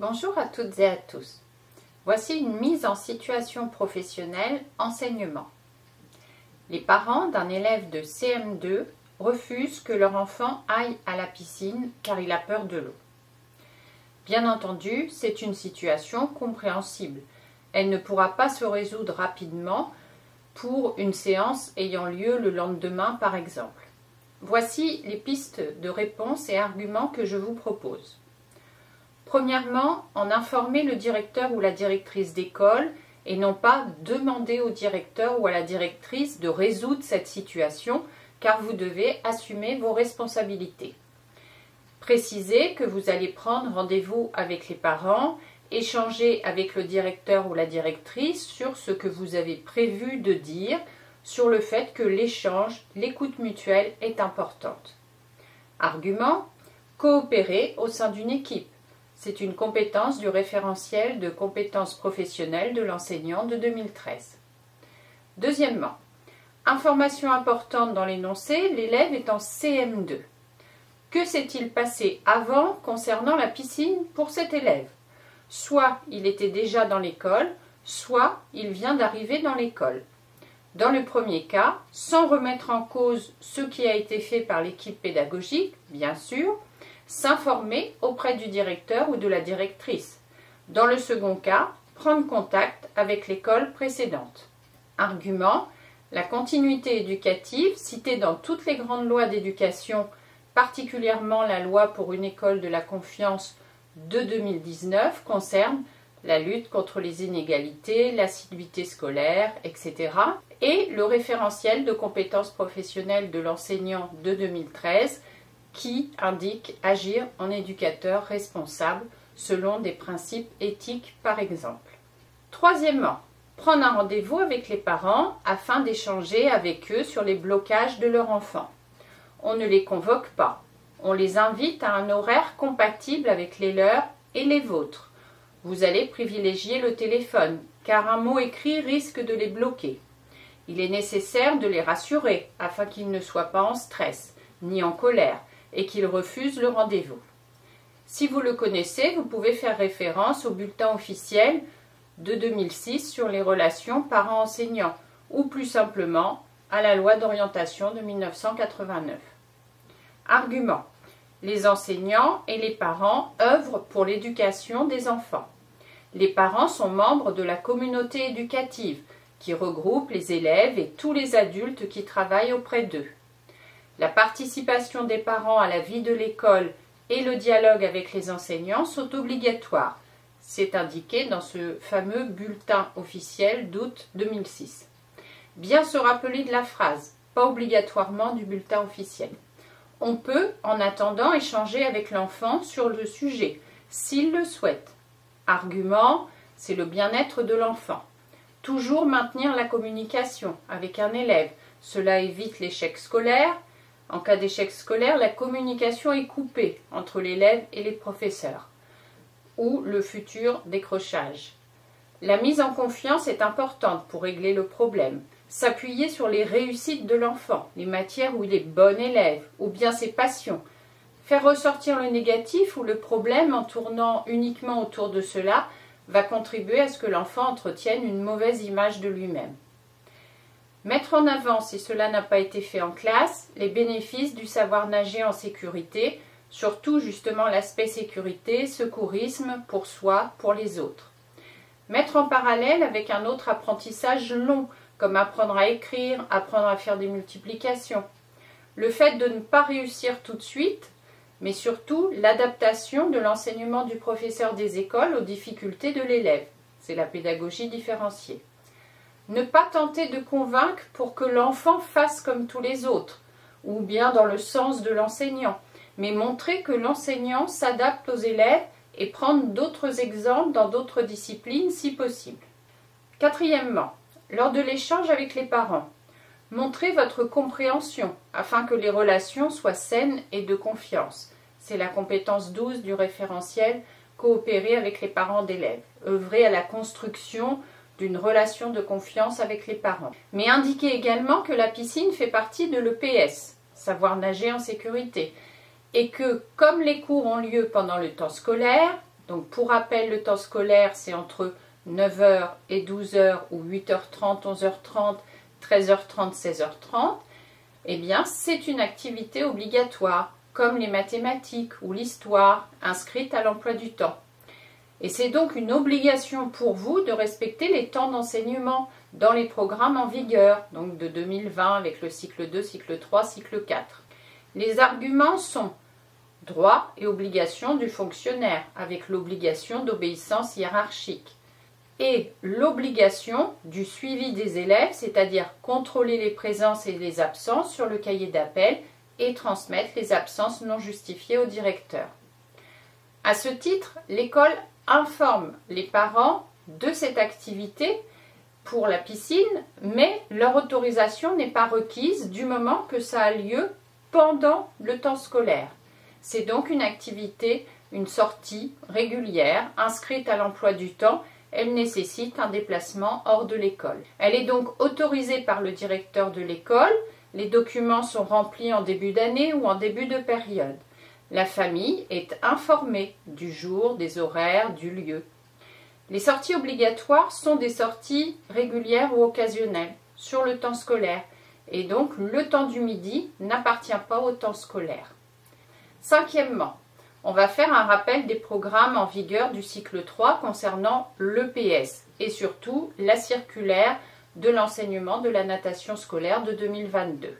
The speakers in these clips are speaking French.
Bonjour à toutes et à tous. Voici une mise en situation professionnelle enseignement. Les parents d'un élève de CM2 refusent que leur enfant aille à la piscine car il a peur de l'eau. Bien entendu, c'est une situation compréhensible. Elle ne pourra pas se résoudre rapidement pour une séance ayant lieu le lendemain par exemple. Voici les pistes de réponse et arguments que je vous propose. Premièrement, en informer le directeur ou la directrice d'école et non pas demander au directeur ou à la directrice de résoudre cette situation car vous devez assumer vos responsabilités. Précisez que vous allez prendre rendez-vous avec les parents, échanger avec le directeur ou la directrice sur ce que vous avez prévu de dire, sur le fait que l'échange, l'écoute mutuelle est importante. Argument, coopérer au sein d'une équipe. C'est une compétence du référentiel de compétences professionnelles de l'enseignant de 2013. Deuxièmement, information importante dans l'énoncé, l'élève est en CM2. Que s'est-il passé avant concernant la piscine pour cet élève? Soit il était déjà dans l'école, soit il vient d'arriver dans l'école. Dans le premier cas, sans remettre en cause ce qui a été fait par l'équipe pédagogique, bien sûr, s'informer auprès du directeur ou de la directrice. Dans le second cas, prendre contact avec l'école précédente. Argument, la continuité éducative, citée dans toutes les grandes lois d'éducation, particulièrement la loi pour une école de la confiance de 2019, concerne la lutte contre les inégalités, l'assiduité scolaire, etc. et le référentiel de compétences professionnelles de l'enseignant de 2013, qui indique agir en éducateur responsable selon des principes éthiques par exemple. Troisièmement, prendre un rendez-vous avec les parents afin d'échanger avec eux sur les blocages de leur enfant. On ne les convoque pas, on les invite à un horaire compatible avec les leurs et les vôtres. Vous allez privilégier le téléphone, car un mot écrit risque de les bloquer. Il est nécessaire de les rassurer afin qu'ils ne soient pas en stress, ni en colère, et qu'ils refusent le rendez-vous. Si vous le connaissez, vous pouvez faire référence au bulletin officiel de 2006 sur les relations parents-enseignants, ou plus simplement à la loi d'orientation de 1989. Argument. Les enseignants et les parents œuvrent pour l'éducation des enfants. Les parents sont membres de la communauté éducative, qui regroupe les élèves et tous les adultes qui travaillent auprès d'eux. La participation des parents à la vie de l'école et le dialogue avec les enseignants sont obligatoires. C'est indiqué dans ce fameux bulletin officiel d'août 2006. Bien se rappeler de la phrase, pas obligatoirement du bulletin officiel. On peut, en attendant, échanger avec l'enfant sur le sujet, s'il le souhaite. Argument, c'est le bien-être de l'enfant. Toujours maintenir la communication avec un élève. Cela évite l'échec scolaire. En cas d'échec scolaire, la communication est coupée entre l'élève et les professeurs, ou le futur décrochage. La mise en confiance est importante pour régler le problème. S'appuyer sur les réussites de l'enfant, les matières où il est bon élève, ou bien ses passions. Faire ressortir le négatif ou le problème en tournant uniquement autour de cela va contribuer à ce que l'enfant entretienne une mauvaise image de lui-même. Mettre en avant, si cela n'a pas été fait en classe, les bénéfices du savoir nager en sécurité, surtout justement l'aspect sécurité, secourisme pour soi, pour les autres. Mettre en parallèle avec un autre apprentissage long, comme apprendre à écrire, apprendre à faire des multiplications. Le fait de ne pas réussir tout de suite, mais surtout l'adaptation de l'enseignement du professeur des écoles aux difficultés de l'élève. C'est la pédagogie différenciée. Ne pas tenter de convaincre pour que l'enfant fasse comme tous les autres, ou bien dans le sens de l'enseignant, mais montrer que l'enseignant s'adapte aux élèves et prendre d'autres exemples dans d'autres disciplines si possible. Quatrièmement, lors de l'échange avec les parents, montrez votre compréhension afin que les relations soient saines et de confiance. C'est la compétence 12 du référentiel coopérer avec les parents d'élèves, œuvrer à la construction d'une relation de confiance avec les parents. Mais indiquez également que la piscine fait partie de l'EPS, savoir nager en sécurité, et que, comme les cours ont lieu pendant le temps scolaire, Donc pour rappel, le temps scolaire, c'est entre 9 h et 12 h ou 8h30, 11h30, 13h30, 16h30. Eh bien, c'est une activité obligatoire, comme les mathématiques ou l'histoire, inscrite à l'emploi du temps. Et c'est donc une obligation pour vous de respecter les temps d'enseignement dans les programmes en vigueur, donc de 2020 avec le cycle 2, cycle 3, cycle 4. Les arguments sont droits et obligations du fonctionnaire, avec l'obligation d'obéissance hiérarchique, et l'obligation du suivi des élèves, c'est-à-dire contrôler les présences et les absences sur le cahier d'appel et transmettre les absences non justifiées au directeur. À ce titre, l'école informe les parents de cette activité pour la piscine, mais leur autorisation n'est pas requise du moment que ça a lieu pendant le temps scolaire. C'est donc une activité, une sortie régulière, inscrite à l'emploi du temps. Elle nécessite un déplacement hors de l'école. Elle est donc autorisée par le directeur de l'école. Les documents sont remplis en début d'année ou en début de période. La famille est informée du jour, des horaires, du lieu. Les sorties obligatoires sont des sorties régulières ou occasionnelles sur le temps scolaire et donc le temps du midi n'appartient pas au temps scolaire. Cinquièmement, on va faire un rappel des programmes en vigueur du cycle 3 concernant l'EPS et surtout la circulaire de l'enseignement de la natation scolaire de 2022.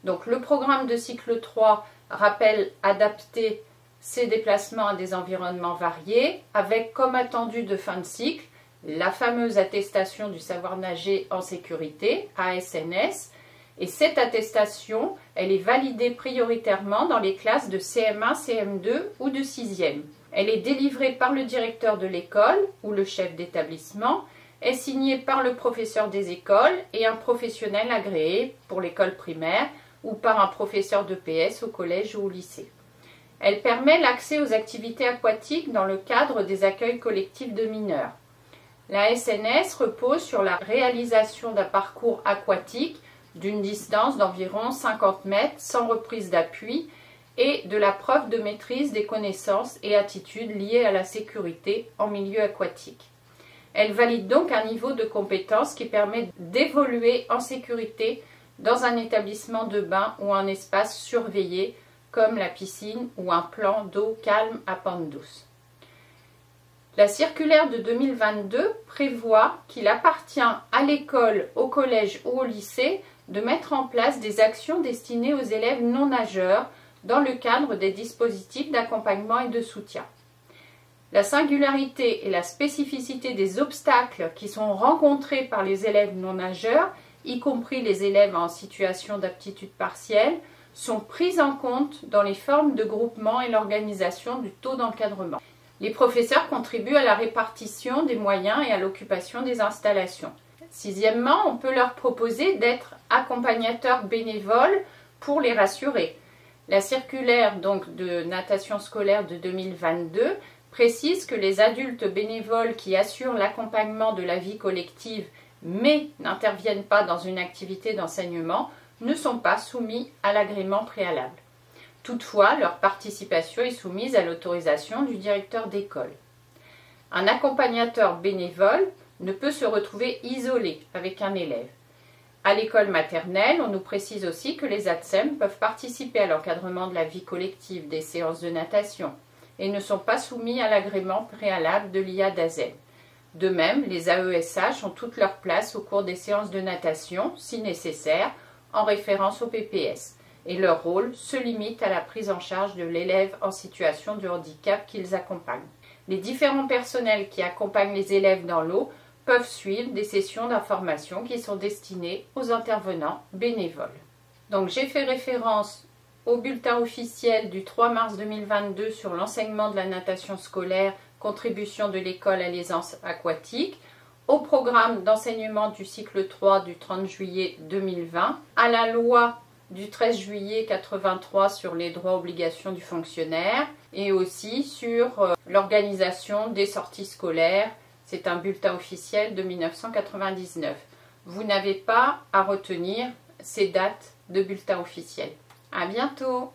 Donc le programme de cycle 3 rappelle adapter ces déplacements à des environnements variés avec comme attendu de fin de cycle la fameuse attestation du savoir nager en sécurité, ASNS, et cette attestation, elle est validée prioritairement dans les classes de CM1, CM2 ou de 6e. Elle est délivrée par le directeur de l'école ou le chef d'établissement, est signée par le professeur des écoles et un professionnel agréé pour l'école primaire ou par un professeur d'EPS au collège ou au lycée. Elle permet l'accès aux activités aquatiques dans le cadre des accueils collectifs de mineurs. La SNS repose sur la réalisation d'un parcours aquatique d'une distance d'environ 50 mètres sans reprise d'appui et de la preuve de maîtrise des connaissances et attitudes liées à la sécurité en milieu aquatique. Elle valide donc un niveau de compétence qui permet d'évoluer en sécurité dans un établissement de bain ou un espace surveillé comme la piscine ou un plan d'eau calme à pente douce. La circulaire de 2022 prévoit qu'il appartient à l'école, au collège ou au lycée de mettre en place des actions destinées aux élèves non nageurs dans le cadre des dispositifs d'accompagnement et de soutien. La singularité et la spécificité des obstacles qui sont rencontrés par les élèves non nageurs, y compris les élèves en situation d'aptitude partielle, sont prises en compte dans les formes de groupement et l'organisation du taux d'encadrement. Les professeurs contribuent à la répartition des moyens et à l'occupation des installations. Sixièmement, on peut leur proposer d'être accompagnateurs bénévoles pour les rassurer. La circulaire donc de natation scolaire de 2022 précise que les adultes bénévoles qui assurent l'accompagnement de la vie collective mais n'interviennent pas dans une activité d'enseignement ne sont pas soumis à l'agrément préalable. Toutefois, leur participation est soumise à l'autorisation du directeur d'école. Un accompagnateur bénévole ne peut se retrouver isolé avec un élève. À l'école maternelle, on nous précise aussi que les ATSEM peuvent participer à l'encadrement de la vie collective des séances de natation et ne sont pas soumis à l'agrément préalable de l'IA-DASEN. De même, les AESH ont toute leur place au cours des séances de natation, si nécessaire, en référence au PPS, et leur rôle se limite à la prise en charge de l'élève en situation de handicap qu'ils accompagnent. Les différents personnels qui accompagnent les élèves dans l'eau peuvent suivre des sessions d'information qui sont destinées aux intervenants bénévoles. Donc j'ai fait référence au bulletin officiel du 3 mars 2022 sur l'enseignement de la natation scolaire, contribution de l'école à l'aisance aquatique, au programme d'enseignement du cycle 3 du 30 juillet 2020, à la loi du 13 juillet 83 sur les droits et obligations du fonctionnaire et aussi sur l'organisation des sorties scolaires. C'est un bulletin officiel de 1999. Vous n'avez pas à retenir ces dates de bulletin officiel. À bientôt!